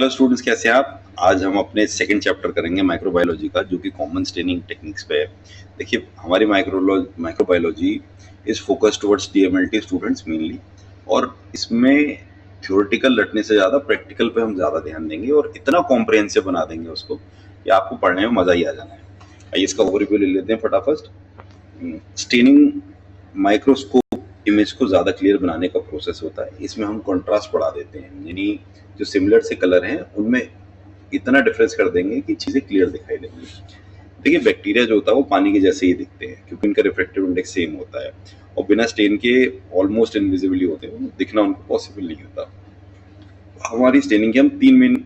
Hello students, कैसे हैं आप? आज हम अपने सेकंड चैप्टर करेंगे माइक्रोबायोलॉजी का, जो कि कॉमन स्टेनिंग टेक्निक्स पे है। देखिए, हमारी microbiology is focus towards DMLT students mainly, और इसमें थ्योरेटिकल रटने से ज़्यादा प्रैक्टिकल पे हम ज़्यादा ध्यान देंगे और इतना कॉम्प्रिहेंसिव बना देंगे उसको कि आपको पढ़ने में मज़ा ही आ जाना है। आइए इसका ओवरव्यू ले लेते हैं फटाफट। स्टेनिंग माइक्रोस्कोप इमेज को ज़्यादा क्लियर बनाने का प्रोसेस होता है। इसमें हम कंट्रास्ट बढ़ा देते हैं, यानी जो सिमिलर से कलर हैं उनमें इतना डिफरेंस कर देंगे कि चीज़ें क्लियर दिखाई देंगी। देखिए, बैक्टीरिया जो होता है वो पानी के जैसे ही दिखते हैं क्योंकि इनका रिफ्रैक्टिव इंडेक्स सेम होता है और बिना स्टेन के ऑलमोस्ट इनविजिबल होते हैं, दिखना उनको पॉसिबल नहीं होता। हमारी स्टेनिंग के हम तीन मेन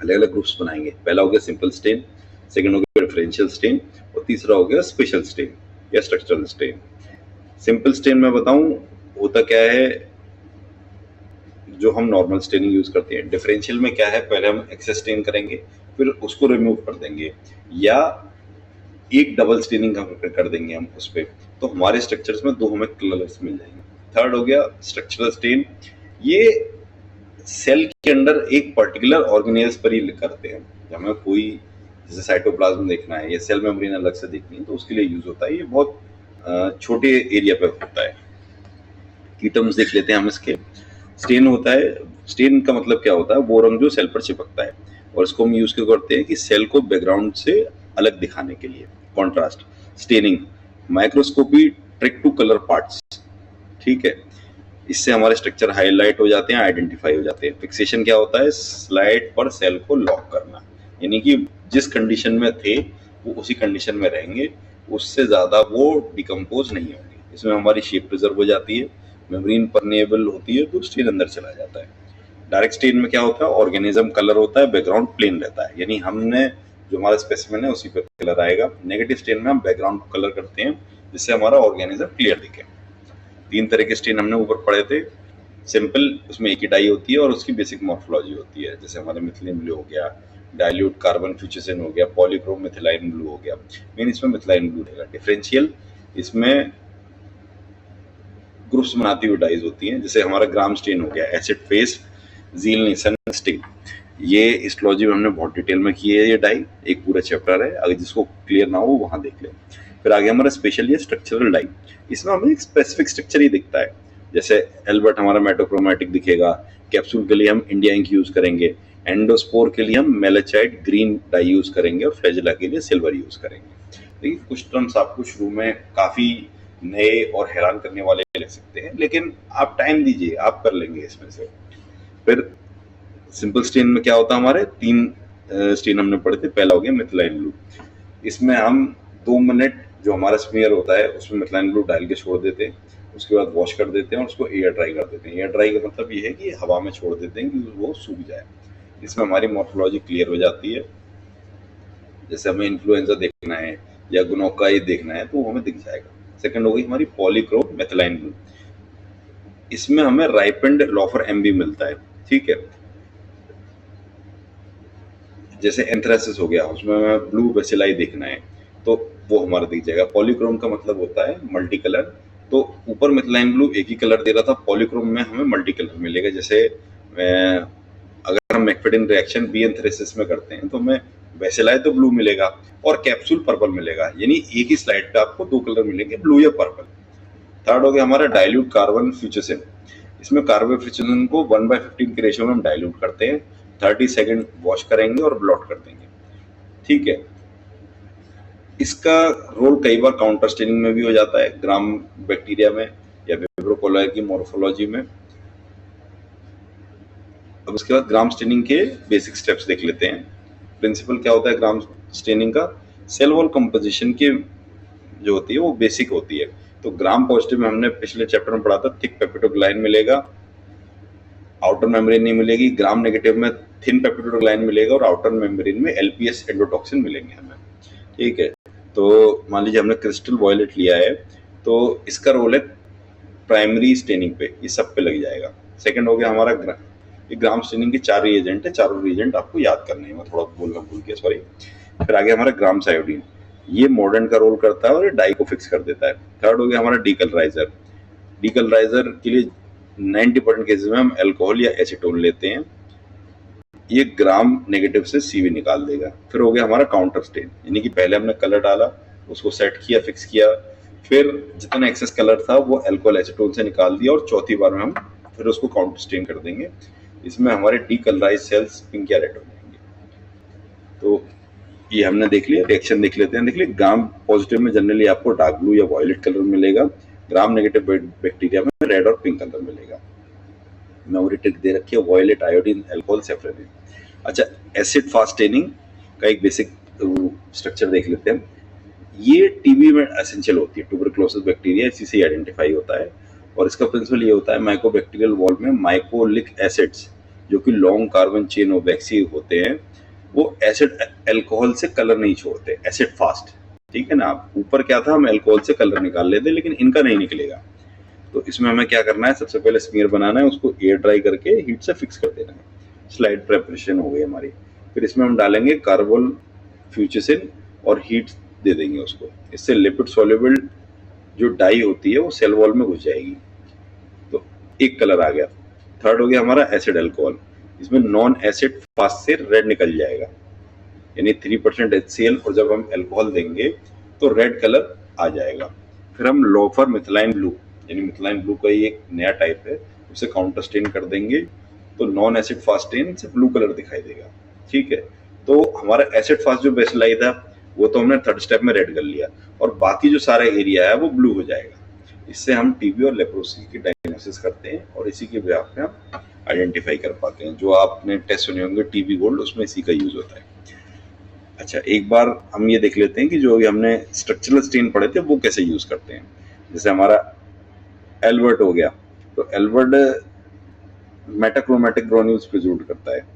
अलग अलग ग्रुप्स बनाएंगे। पहला हो गया सिंपल स्टेन, सेकंड हो गया डिफरेंशियल स्टेन और तीसरा हो गया स्पेशल स्टेन या स्ट्रक्चरल स्टेन। सिंपल स्टेन में बताऊं होता क्या है, जो हम नॉर्मल स्टेनिंग यूज करते हैं। डिफरेंशियल में क्या है, पहले हम एक्सेस स्टेन करेंगे फिर उसको रिमूव कर देंगे, या एक डबल स्टेनिंग कर देंगे हम उस पर, तो हमारे स्ट्रक्चर्स में दो हमें कलर्स मिल जाएंगे। थर्ड हो गया स्ट्रक्चरल स्टेन, ये सेल के अंदर एक पर्टिकुलर ऑर्गेनेल्स पर ही करते हैं। जब हमें कोई जैसे साइटोप्लाज्म देखना है या सेल मेम्ब्रेन अलग से देखनी है तो उसके लिए यूज होता है। ये बहुत छोटे एरिया पे होता है। की टर्म्स देख लेते हैं हम इसके। स्टेन होता है, स्टेन का मतलब क्या होता है, वो रंग जो सेल पर चिपकता है, और इसको हम यूज क्यों करते हैं कि सेल को बैकग्राउंड से अलग दिखाने के लिए, contrast. Staining microscopy trick to colour parts, ठीक है। इससे हमारे स्ट्रक्चर हाईलाइट हो जाते हैं, आइडेंटिफाई हो जाते हैं। फिक्सेशन क्या होता है, स्लाइड पर सेल को लॉक करना, यानी कि जिस कंडीशन में थे वो उसी कंडीशन में रहेंगे, उससे ज्यादा वो डिकम्पोज नहीं होंगे। इसमें हमारी शेप प्रिजर्व हो जाती है, मेम्ब्रेन परमेएबल होती है तो स्टेन अंदर चला जाता है। डायरेक्ट स्टेन में क्या होता है, ऑर्गेनिज्म कलर होता है, बैकग्राउंड प्लेन रहता है, यानी हमने जो हमारा स्पेसिमेन है उसी पे कलर आएगा। नेगेटिव स्टेन में हम बैकग्राउंड को कलर करते हैं जिससे हमारा ऑर्गेनिज्म क्लियर दिखे। तीन तरह के स्टेन हमने ऊपर पढ़े थे। सिंपल, उसमें एक ही डाई होती है और उसकी बेसिक मॉर्फोलॉजी होती है, जैसे हमारे मिथिलीन ब्लू हो गया, डाइल्यूट कार्बन फ्यूचेसिन हो गया, पॉलीक्रोम मिथिलाइन ब्लू हो गया। मेन इसमें मिथिलाइन ब्लू रहेगा। डिफरेंशियल, इसमें ग्रुप्स बनाती हुई डाइज होती हैं, जैसे हमारा ग्राम स्टेन हो गया, एसिड फेस जील निसन स्टेन। ये हिस्टोलॉजी में हमने बहुत डिटेल में की है। ये डाई एक पूरा चैप्टर है, अगर जिसको क्लियर ना हो वहां देख लें। फिर आगे हमारा स्पेशल या स्ट्रक्चरल डाई, इसमें हमें एक स्पेसिफिक स्ट्रक्चर ही दिखता है। जैसे एल्बर्ट हमारा मेटोक्रोमेटिक दिखेगा, कैप्सूल के लिए हम इंडिया इंक यूज करेंगे, एंडोस्पोर के लिए हम मेलेचाइट ग्रीन डाई यूज करेंगे और फ्लैजेला के लिए सिल्वर यूज करेंगे। देखिए, कुछ टर्म्स आपको शुरू में काफी नए और हैरान करने वाले लग सकते हैं, लेकिन आप टाइम दीजिए, आप कर लेंगे इसमें से। फिर सिंपल स्टेन में क्या होता है, हमारे तीन स्टेन हमने पढ़े थे। पहला हो गया मिथिलाइन ब्लू, इसमें हम 2 मिनट जो हमारा स्मीयर होता है उसमें मिथिलाइन ब्लू डाल के छोड़ देते हैं, उसके बाद वॉश कर देते हैं और उसको एयर ड्राई कर देते हैं। एयर ड्राई का मतलब ये है कि हवा में छोड़ देते हैं कि वो सूख जाए। इसमें हमारी मॉर्फोलॉजी क्लियर हो जाती है। जैसे हमें इन्फ्लुएंजा देखना है या गुनोकाई देखना है तो वो हमें दिख जाएगा। सेकंड हो गई हमारी पॉलीक्रोम मेथिलाइन ब्लू, इसमें हमें राइपेंड लॉफर एमबी मिलता है, ठीक है। जैसे एंथ्रासिस हो गया, उसमें हमें ब्लू बेसिलाई देखना है तो वो हमारा दिख जाएगा। पॉलीक्रोम का मतलब होता है मल्टी कलर, तो ऊपर मिथिलाइन ब्लू एक ही कलर दे रहा था, पॉलीक्रोम में हमें मल्टी कलर मिलेगा। जैसे अगर हम मैकफेडन रिएक्शन बी एंथ्रेसिस में करते हैं तो हमें बेसिलाई तो ब्लू मिलेगा और कैप्सूल पर्पल मिलेगा, यानी एक ही स्लाइड पे आपको दो कलर मिलेंगे, ब्लू या पर्पल। थर्ड हो गया हमारा डाइल्यूट कार्बन फ्यूचेसिन, इसमें कार्बन फ्यूचेसिन को 1/15 के रेशियो में हम डाइल्यूट करते हैं, 30 सेकंड वॉश करेंगे और ब्लॉट कर देंगे, ठीक है। इसका रोल कई बार काउंटर स्टेनिंग में भी हो जाता है, ग्राम बैक्टीरिया में या विब्रो कोलाई की मॉर्फोलॉजी में। अब उसके बाद ग्राम स्टेनिंग के बेसिक स्टेप्स देख लेते हैं। प्रिंसिपल क्या होता है ग्राम स्टेनिंग का, सेल वॉल कंपोजिशन की जो होती है वो बेसिक होती है। तो ग्राम पॉजिटिव में हमने पिछले चैप्टर में पढ़ा था, थिक पेप्टिडोग्लाइन मिलेगा, आउटर मेम्ब्रेन नहीं मिलेगी। ग्राम नेगेटिव में थिन पेप्टिडोग्लाइन मिलेगा और आउटर मेम्ब्रेन में एलपीएस एंडोटॉक्सिन मिलेंगे हमें, ठीक है। तो मान लीजिए हमने क्रिस्टल वॉयलेट लिया है तो इसका रोल है प्राइमरी स्टेनिंग पे, ये सब पे लग जाएगा। सेकंड हो गया हमारा ग्राम स्टेनिंग के 4 रिएजेंट है, चारों रिएजेंट आपको याद करने हैं, मैं थोड़ा बोलना भूल गया, सॉरी। फिर आगे हमारा ग्राम सायोडीन, ये मॉडर्न का रोल करता है और ये डाई को फिक्स कर देता है। थर्ड हो गया हमारा डीकलराइजर, डीकलराइजर के लिए 90% केसेस में हम अल्कोहल या एसीटोन लेते हैं। ये ग्राम नेगेटिव से CV निकाल देगा। फिर हो गया हमारा काउंटर स्टेन, यानी कि पहले हमने कलर डाला, उसको सेट किया, फिक्स किया, फिर जितना एक्सेस कलर था वो अल्कोहल एसीटोन से निकाल दिया, और चौथी बार में हम फिर उसको काउंटर स्टेन कर देंगे। इसमें हमारे डीकलराइज सेल्स पिंक या रेड हो जाएंगे। तो ये हमने देख लिया, रिएक्शन देख लेते हैं। देख लिया, ग्राम पॉजिटिव में जनरली आपको डार्क ब्लू या वॉयलेट कलर मिलेगा, ग्राम नेगेटिव बैक्टीरिया में रेड और पिंक कलर मिलेगा। मेमोरी ट्रिक दे रखी है, वॉयलेट, आयोडीन, अल्कोहल, सेफ्रेनिन। अच्छा, एसिड फास्ट स्टेनिंग का एक बेसिक स्ट्रक्चर देख लेते हैं। ये टीबी में एसेंशियल होती है, ट्यूबरकुलोसिस बैक्टीरिया इसी से आइडेंटिफाई होता है, और इसका प्रिंसिपल ये होता है, माइकोबैक्टीरियल वॉल में माइकोलिक एसिड्स जो कि लॉन्ग कार्बन चेन ओबैक्सी होते हैं, वो एसिड अल्कोहल से कलर नहीं छोड़ते, एसिड फास्ट। ठीक है ना, आप ऊपर क्या था, हम अल्कोहल से कलर निकाल लेते, लेकिन इनका नहीं निकलेगा। तो इसमें हमें क्या करना है, सबसे पहले स्मीयर बनाना है, उसको एयर ड्राई करके हीट से फिक्स कर देना है। स्लाइड प्रेपरेशन हो गई हमारी। फिर इसमें हम डालेंगे कार्बोल फ्यूचेसिन और हीट दे देंगे उसको। इससे लिपिड सॉल्युबल जो डाई होती है वो सेल वॉल में घुस जाएगी। तो एक कलर आ गया। थर्ड हो गया हमारा एसिड अल्कोहल। इसमें नॉन एसिड फास्ट से रेड निकल जाएगा, यानी 3% HCl, और जब हम अल्कोहल देंगे तो रेड कलर आ जाएगा। फिर हम लोफर मिथाइल ब्लू, यानी मिथाइल ब्लू का ये एक नया टाइप है, उसे काउंटर स्टेन कर देंगे तो नॉन एसिड फास्ट स्टेन से ब्लू कलर दिखाई देगा। ठीक है, तो हमारा एसिड फास्ट जो बेसिलाई था वो तो हमने थर्ड स्टेप में रेड कर लिया, और बाकी जो सारा एरिया है वो ब्लू हो जाएगा। इससे हम टीबी और लेप्रोसी की डायग्नोसिस करते हैं, और इसी के बेस पे हम आइडेंटिफाई कर पाते हैं। जो आपने टेस्ट सुने होंगे टीबी गोल्ड, उसमें इसी का यूज होता है। अच्छा, एक बार हम ये देख लेते हैं कि जो हमने स्ट्रक्चरल स्टेन पढ़े थे वो कैसे यूज करते हैं। जैसे हमारा एल्बर्ट हो गया, तो एल्बर्ट मेटाक्रोमेटिक ग्रेन्यूल्स प्रोड्यूस करता है,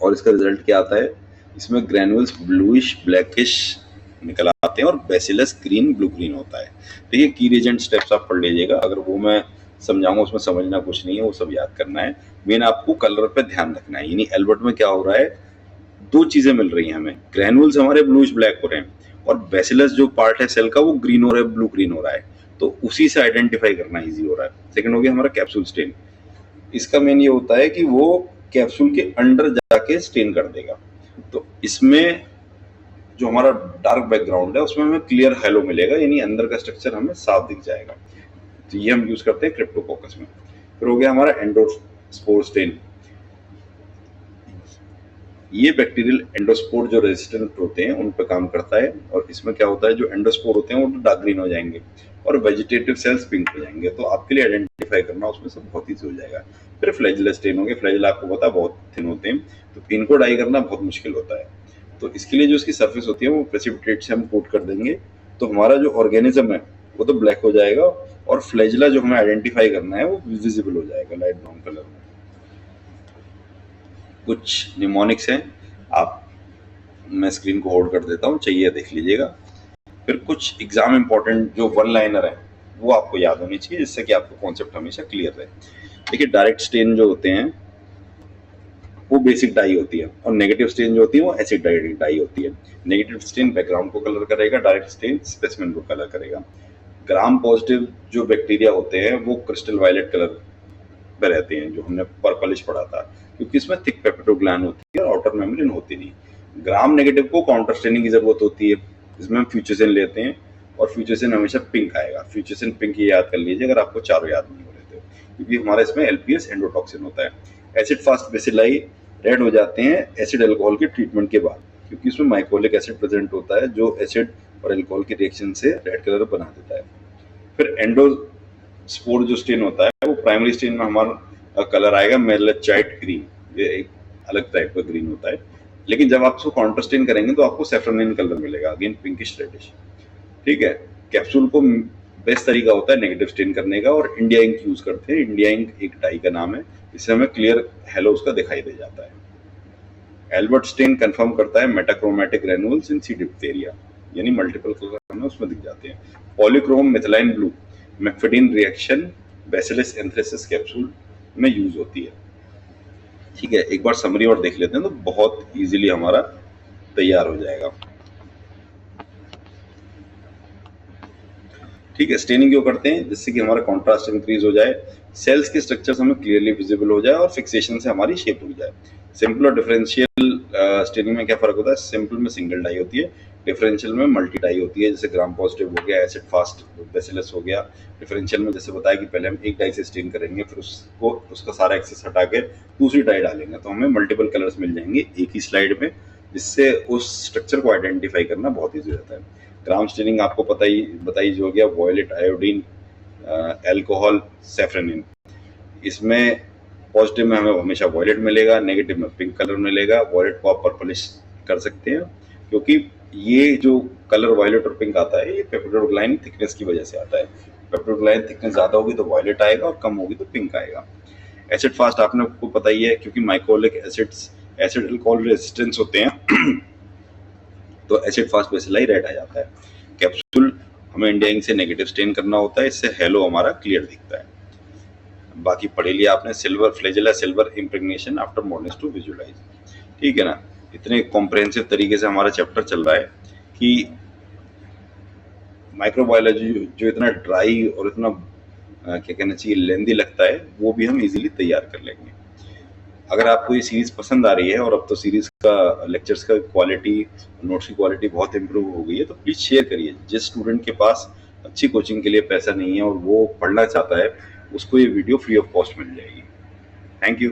और इसका रिजल्ट क्या आता है, इसमें ग्रेन्यूल्स ब्लूइश ब्लैकिश निकल आते हैं, और बेसिलस ग्रीन ब्लू ग्रीन होता है। तो ये की रिएजेंट स्टेप्स आप पढ़ लीजिएगा, अगर वो मैं समझाऊंगा उसमें समझना कुछ नहीं है, वो सब याद करना है। मेन आपको कलर पे ध्यान रखना है। यानी एल्बर्ट में क्या हो रहा है, दो चीजें मिल रही हैं हमें, ग्रेन्यूल्स हमारे ब्लूइश ब्लैक हो रहे हैं, और बेसिलस जो पार्ट है सेल का वो ग्रीन हो रहा है, ब्लू ग्रीन हो रहा है। तो उसी से आइडेंटिफाई करना इजी हो रहा है। सेकंड हो गया हमारा कैप्सूल स्टेन। इसका मेन ये होता है कि वो कैप्सूल के अंदर जाके स्टेन कर देगा। तो इसमें जो हमारा डार्क बैकग्राउंड है उसमें हमें क्लियर हेलो मिलेगा, यानी अंदर का स्ट्रक्चर हमें साफ दिख जाएगा। तो ये हम यूज करते हैं क्रिप्टोकोकस में। फिर हो गया हमारा एंडोस्पोर स्टेन। ये बैक्टीरियल एंडोस्पोर जो रेजिस्टेंट होते हैं उन पर काम करता है, और इसमें क्या होता है, जो एंडोस्पोर होते हैं वो डार्क ग्रीन हो जाएंगे और वेजिटेटिव सेल्स पिंक हो जाएंगे। तो आपके लिए आइडेंटिफाई करना उसमें सब बहुत ईजी हो जाएगा। फिर फ्लैजिला स्टेन होंगे, फ्लैजिला आपको पता है बहुत थिन होते हैं, तो इनको डाई करना बहुत मुश्किल होता है। तो इसके लिए जो इसकी सरफेस होती है वो प्रेसिपिटेट से हम कोट कर देंगे, तो हमारा जो ऑर्गेनिज्म है वो तो ब्लैक हो जाएगा, और फ्लैजिला जो हमें आइडेंटिफाई करना है वो विजिबल हो जाएगा लाइट ब्राउन कलर में। कुछ निमोनिक्स हैं, आप, मैं स्क्रीन को होल्ड कर देता हूँ, चाहिए देख लीजिएगा। फिर कुछ एग्जाम इंपॉर्टेंट जो वन लाइनर है वो आपको याद होनी चाहिए, जिससे कि आपको कॉन्सेप्ट हमेशा क्लियर रहे। देखिए, डायरेक्ट स्टेन जो होते हैं वो बेसिक डाई होती है, और नेगेटिव स्टेन जो होती है वो एसिड डाई होती है। नेगेटिव स्टेन बैकग्राउंड को कलर करेगा, डायरेक्ट स्टेन स्पेसिमेन को कलर करेगा। ग्राम पॉजिटिव जो बैक्टीरिया होते हैं वो क्रिस्टल वायलेट कलर पे रहते हैं, जो हमने पर्पलिश पढ़ा था, क्योंकि इसमें थिक पेप्टोग्लैंड होती है और आउटर मेम्ब्रेन होती नहीं। ग्राम नेगेटिव को काउंटर स्टेनिंग की जरूरत होती है, जिसमें हम फ्यूचेसिन लेते हैं, और फ्यूचेसिन हमेशा पिंक आएगा। फ्यूचेसिन पिंक ये याद कर लीजिए अगर आपको चारों याद नहीं हो रहे थे, क्योंकि हमारा इसमें एलपीएस एंडोटॉक्सिन होता है। एसिड फास्ट बेसिलाई रेड हो जाते हैं एसिड अल्कोहल के ट्रीटमेंट के बाद, क्योंकि इसमें माइकोलिक एसिड प्रेजेंट होता है जो एसिड और अल्कोहल के रिएक्शन से रेड कलर बना देता है। फिर एंडोस्पोर जो स्टेन होता है वो प्राइमरी स्टेन में हमारा कलर आएगा मेलाचाइट ग्रीन, ये एक अलग टाइप का ग्रीन होता है। लेकिन जब आप उसको काउंटर स्टेन करेंगे तो आपको सैफ्रनिन कलर मिलेगा, अगेन पिंकिश रेडिश। ठीक है, कैप्सूल को बेस्ट तरीका होता है नेगेटिव स्टेन करने का, और इंडिया इंक यूज करते हैं। इंडिया इंक एक डाई का नाम है, इससे हमें क्लियर हेलो उसका दिखाई दे जाता है। एल्बर्ट स्टेन कंफर्म करता है metachromatic granules in C diphtheria, यानी मल्टीपल कलर हमें उसमें दिख जाते हैं। Polychrome methyl blue McFadyean reaction bacillus anthracis capsule में यूज होती है। ठीक है, एक बार समरी और देख लेते हैं तो बहुत इजीली हमारा तैयार हो जाएगा। ठीक है, स्टेनिंग क्यों करते हैं, जिससे कि हमारा कॉन्ट्रास्ट इंक्रीज हो जाए, सेल्स के स्ट्रक्चर्स हमें क्लियरली विजिबल हो जाए और फिक्सेशन से हमारी शेप रुक जाए। सिंपल और डिफरेंशियल स्टेनिंग में क्या फ़र्क होता है? सिंपल में सिंगल डाई होती है, डिफरेंशियल में मल्टी डाई होती है। जैसे ग्राम पॉजिटिव हो गया, एसिड फास्ट बेसिलस हो गया। डिफरेंशियल में जैसे बताया कि पहले हम एक डाई से स्टेन करेंगे, फिर उसको उसका सारा एक्सेस हटा के दूसरी डाई डालेंगे, तो हमें मल्टीपल कलर्स मिल जाएंगे एक ही स्लाइड में, जिससे उस स्ट्रक्चर को आइडेंटिफाई करना बहुत ईजी रहता है। ग्राम स्टेनिंग आपको पता ही बताई जो हो गया, वॉयलेट, आयोडीन, एल्कोहल, सैफ्रनिन। इसमें पॉजिटिव में हमें हमेशा वॉयलेट मिलेगा, नेगेटिव में पिंक कलर मिलेगा। वॉयलेट को आप पर्पलिश कर सकते हैं, क्योंकि ये जो कलर वॉयलेट और पिंक आता है, ये पेप्टिडोग्लाइन थिकनेस की वजह से आता है। पेप्टिडोग्लाइन थिकनेस ज़्यादा होगी तो वॉयलेट आएगा और कम होगी तो पिंक आएगा। एसिड फास्ट आपने को पता ही है, क्योंकि माइक्रोलिक एसिड्स एसिड अल्कोहल रेजिस्टेंस होते हैं तो एसिड फास्ट बेसिलाई रेड आ जाता है। कैप्सूल हमें इंडिया इंक से नेगेटिव स्टेन करना होता है, इससे हेलो हमारा क्लियर दिखता है। बाकी पढ़े लिया आपने, silver flagella, silver impregnation after modernist to visualise. ठीक है ना? इतने कॉम्प्रहेंसिव तरीके से हमारा चैप्टर चल रहा है कि माइक्रोबायोलॉजी जो इतना ड्राई और इतना क्या कहना चाहिए लेंदी लगता है, वो भी हम इजीली तैयार कर लेंगे। अगर आपको ये सीरीज पसंद आ रही है, और अब तो सीरीज का लेक्चर्स का क्वालिटी, नोट्स की क्वालिटी बहुत इंप्रूव हो गई है, तो प्लीज़ शेयर करिए। जिस स्टूडेंट के पास अच्छी कोचिंग के लिए पैसा नहीं है और वो पढ़ना चाहता है, उसको ये वीडियो फ्री ऑफ कॉस्ट मिल जाएगी। Thank you.